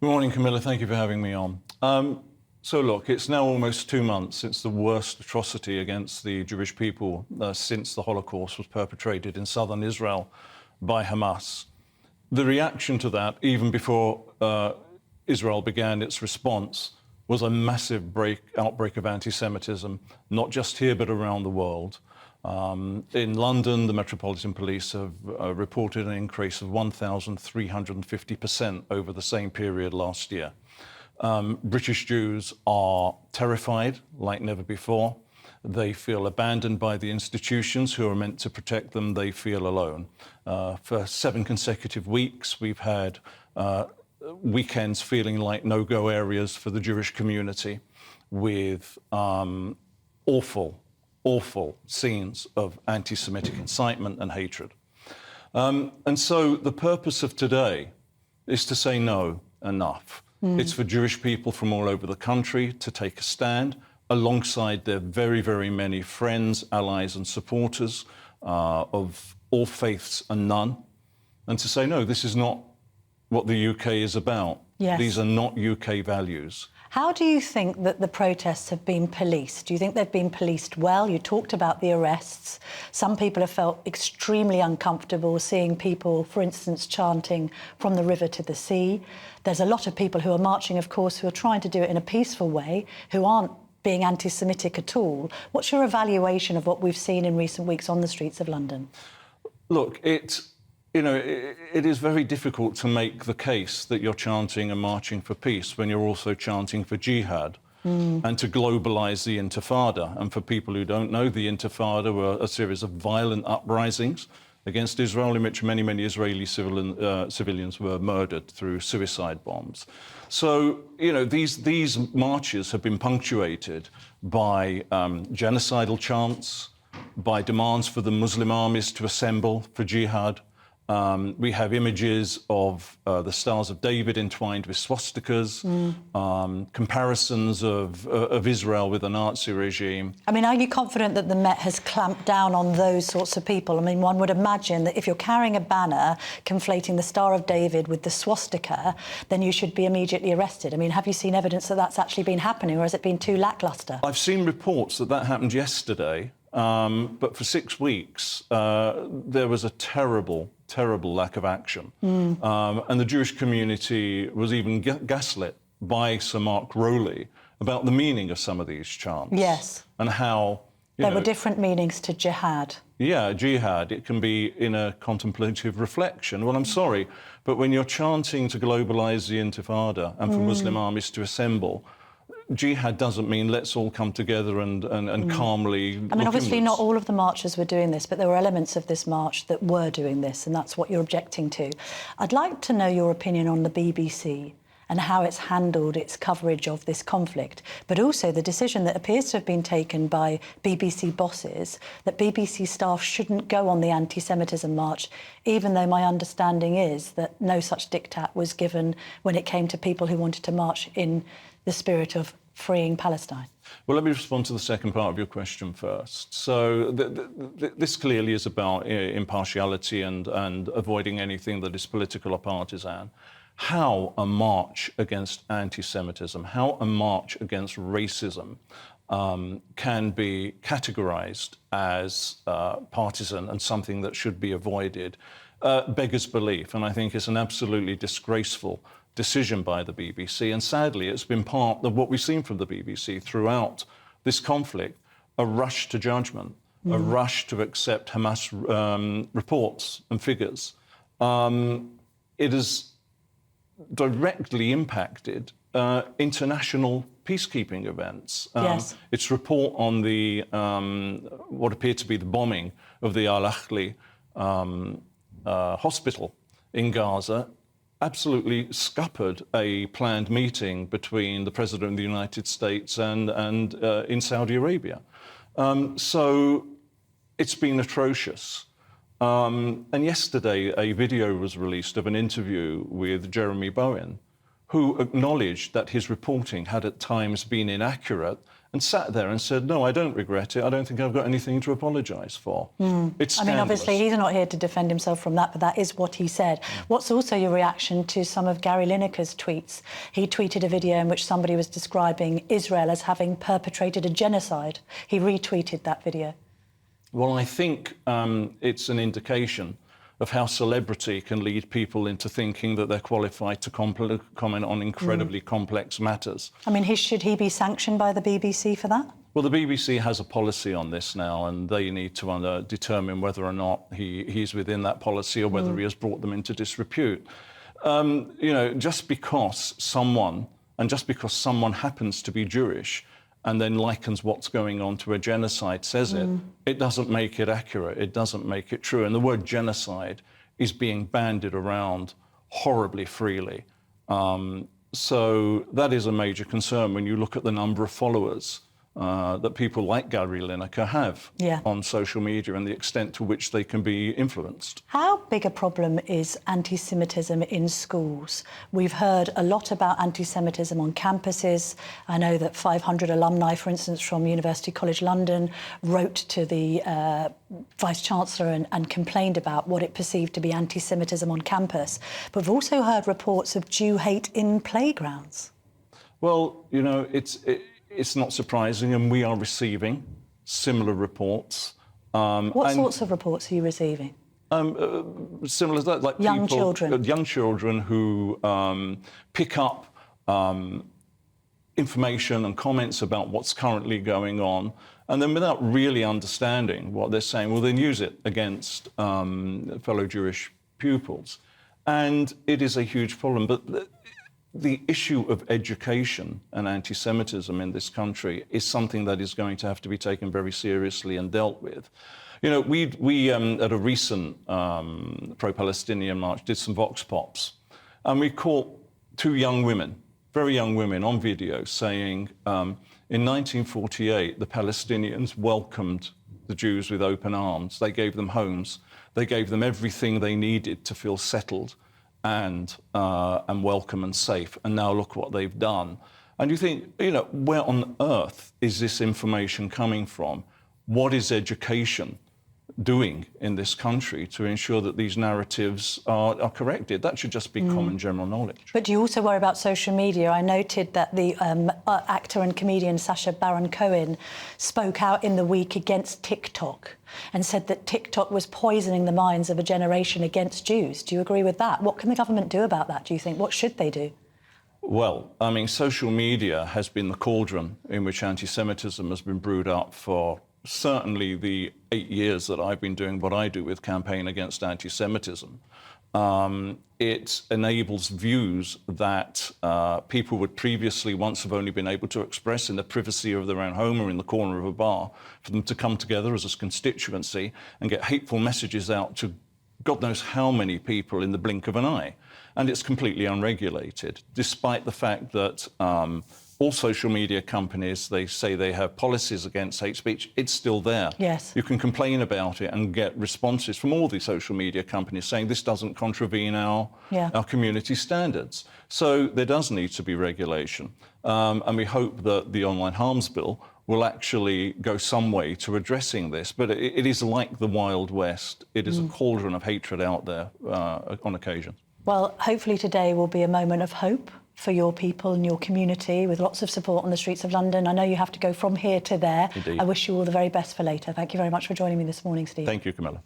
Good morning, Camilla. Thank you for having me on. So look, it's now almost 2 months since the worst atrocity against the Jewish people since the Holocaust was perpetrated in southern Israel by Hamas. The reaction to that, even before Israel began its response, was a massive outbreak of anti-Semitism, not just here but around the world. In London, the Metropolitan Police have reported an increase of 1,350% over the same period last year. British Jews are terrified like never before. They feel abandoned by the institutions who are meant to protect them. They feel alone. For 7 consecutive weeks, we've had weekends feeling like no-go areas for the Jewish community with awful scenes of anti-Semitic incitement and hatred. And so the purpose of today is to say no, enough. It's for Jewish people from all over the country to take a stand alongside their very, very many friends, allies and supporters of all faiths and none, and to say, no, this is not what the UK is about. Yes. These are not UK values. How do you think that the protests have been policed? Do you think they've been policed well? You talked about the arrests. Some people have felt extremely uncomfortable seeing people, for instance, chanting from the river to the sea. There's a lot of people who are marching, of course, who are trying to do it in a peaceful way, who aren't being anti-Semitic at all. What's your evaluation of what we've seen in recent weeks on the streets of London? Look, it is very difficult to make the case that you're chanting and marching for peace when you're also chanting for Jihad and to globalise the Intifada. And for people who don't know, the Intifada were a series of violent uprisings against Israel in which many, many Israeli civilians were murdered through suicide bombs. So, these marches have been punctuated by genocidal chants, by demands for the Muslim armies to assemble for Jihad. We have images of the Stars of David entwined with swastikas, comparisons of Israel with the Nazi regime. I mean, are you confident that the Met has clamped down on those sorts of people? I mean, one would imagine that if you're carrying a banner conflating the Star of David with the swastika, then you should be immediately arrested. I mean, have you seen evidence that that's actually been happening, or has it been too lacklustre? I've seen reports that happened yesterday, but for 6 weeks, there was a terrible lack of action. And the Jewish community was even gaslit by Sir Mark Rowley about the meaning of some of these chants. Yes. And how... There were different meanings to jihad. Yeah, jihad, it can be in a contemplative reflection. Well, I'm sorry, but when you're chanting to globalise the Intifada and for Muslim armies to assemble, Jihad doesn't mean let's all come together and calmly... I mean, obviously not all of the marchers were doing this, but there were elements of this march that were doing this, and that's what you're objecting to. I'd like to know your opinion on the BBC and how it's handled its coverage of this conflict, but also the decision that appears to have been taken by BBC bosses that BBC staff shouldn't go on the Anti-Semitism March, even though my understanding is that no such diktat was given when it came to people who wanted to march in the spirit of freeing Palestine. Well, let me respond to the second part of your question first. So this clearly is about impartiality and avoiding anything that is political or partisan. How a march against anti-Semitism, how a march against racism can be categorised as partisan and something that should be avoided beggars belief. And I think it's an absolutely disgraceful decision by the BBC, and sadly it's been part of what we've seen from the BBC throughout this conflict, a rush to judgment, a rush to accept Hamas reports and figures. It has directly impacted international peacekeeping events. Yes. Its report on the what appeared to be the bombing of the Al-Ahli hospital in Gaza absolutely scuppered a planned meeting between the President of the United States and in Saudi Arabia. So it's been atrocious. And yesterday, a video was released of an interview with Jeremy Bowen, who acknowledged that his reporting had at times been inaccurate and sat there and said, no, I don't regret it. I don't think I've got anything to apologise for. It's scandalous. I mean, obviously, he's not here to defend himself from that, but that is what he said. What's also your reaction to some of Gary Lineker's tweets? He tweeted a video in which somebody was describing Israel as having perpetrated a genocide. He retweeted that video. Well, I think it's an indication of how celebrity can lead people into thinking that they're qualified to comment on incredibly complex matters. I mean, should he be sanctioned by the BBC for that? Well, the BBC has a policy on this now, and they need to determine whether or not he's within that policy or whether he has brought them into disrepute. You know, just because someone happens to be Jewish and then likens what's going on to a genocide, says it doesn't make it accurate, it doesn't make it true. And the word genocide is being bandied around horribly freely. So that is a major concern when you look at the number of followers that people like Gary Lineker have on social media and the extent to which they can be influenced. How big a problem is anti-Semitism in schools? We've heard a lot about anti-Semitism on campuses. I know that 500 alumni, for instance, from University College London wrote to the Vice-Chancellor and complained about what it perceived to be anti-Semitism on campus. But we've also heard reports of Jew hate in playgrounds. Well, you know, it's not surprising, and we are receiving similar reports. What sorts of reports are you receiving? Similar to that, like young children who pick up information and comments about what's currently going on, and then without really understanding what they're saying, will then use it against fellow Jewish pupils. And it is a huge problem. But the issue of education and anti-Semitism in this country is something that is going to have to be taken very seriously and dealt with. You know, we at a recent pro-Palestinian march did some vox pops, and we caught two young women, very young women, on video saying, in 1948, the Palestinians welcomed the Jews with open arms. They gave them homes. They gave them everything they needed to feel settled and welcome and safe. And now look what they've done. And you think, you know, where on earth is this information coming from? What is education doing in this country to ensure that these narratives are corrected? That should just be common general knowledge. But do you also worry about social media? I noted that the actor and comedian Sacha Baron Cohen spoke out in the week against TikTok and said that TikTok was poisoning the minds of a generation against Jews. Do you agree with that? What can the government do about that, do you think? What should they do? Well, I mean, social media has been the cauldron in which anti-Semitism has been brewed up for certainly the 8 years that I've been doing what I do with Campaign Against Antisemitism. It enables views that people would previously once have only been able to express in the privacy of their own home or in the corner of a bar, for them to come together as a constituency and get hateful messages out to God knows how many people in the blink of an eye. And it's completely unregulated, despite the fact that all social media companies, they say they have policies against hate speech. It's still there. Yes. You can complain about it and get responses from all the social media companies saying this doesn't contravene our community standards. So there does need to be regulation. And we hope that the Online Harms Bill will actually go some way to addressing this. But it is like the Wild West. It is a cauldron of hatred out there on occasion. Well, hopefully today will be a moment of hope for your people and your community, with lots of support on the streets of London. I know you have to go from here to there. Indeed. I wish you all the very best for later. Thank you very much for joining me this morning, Steve. Thank you, Camilla.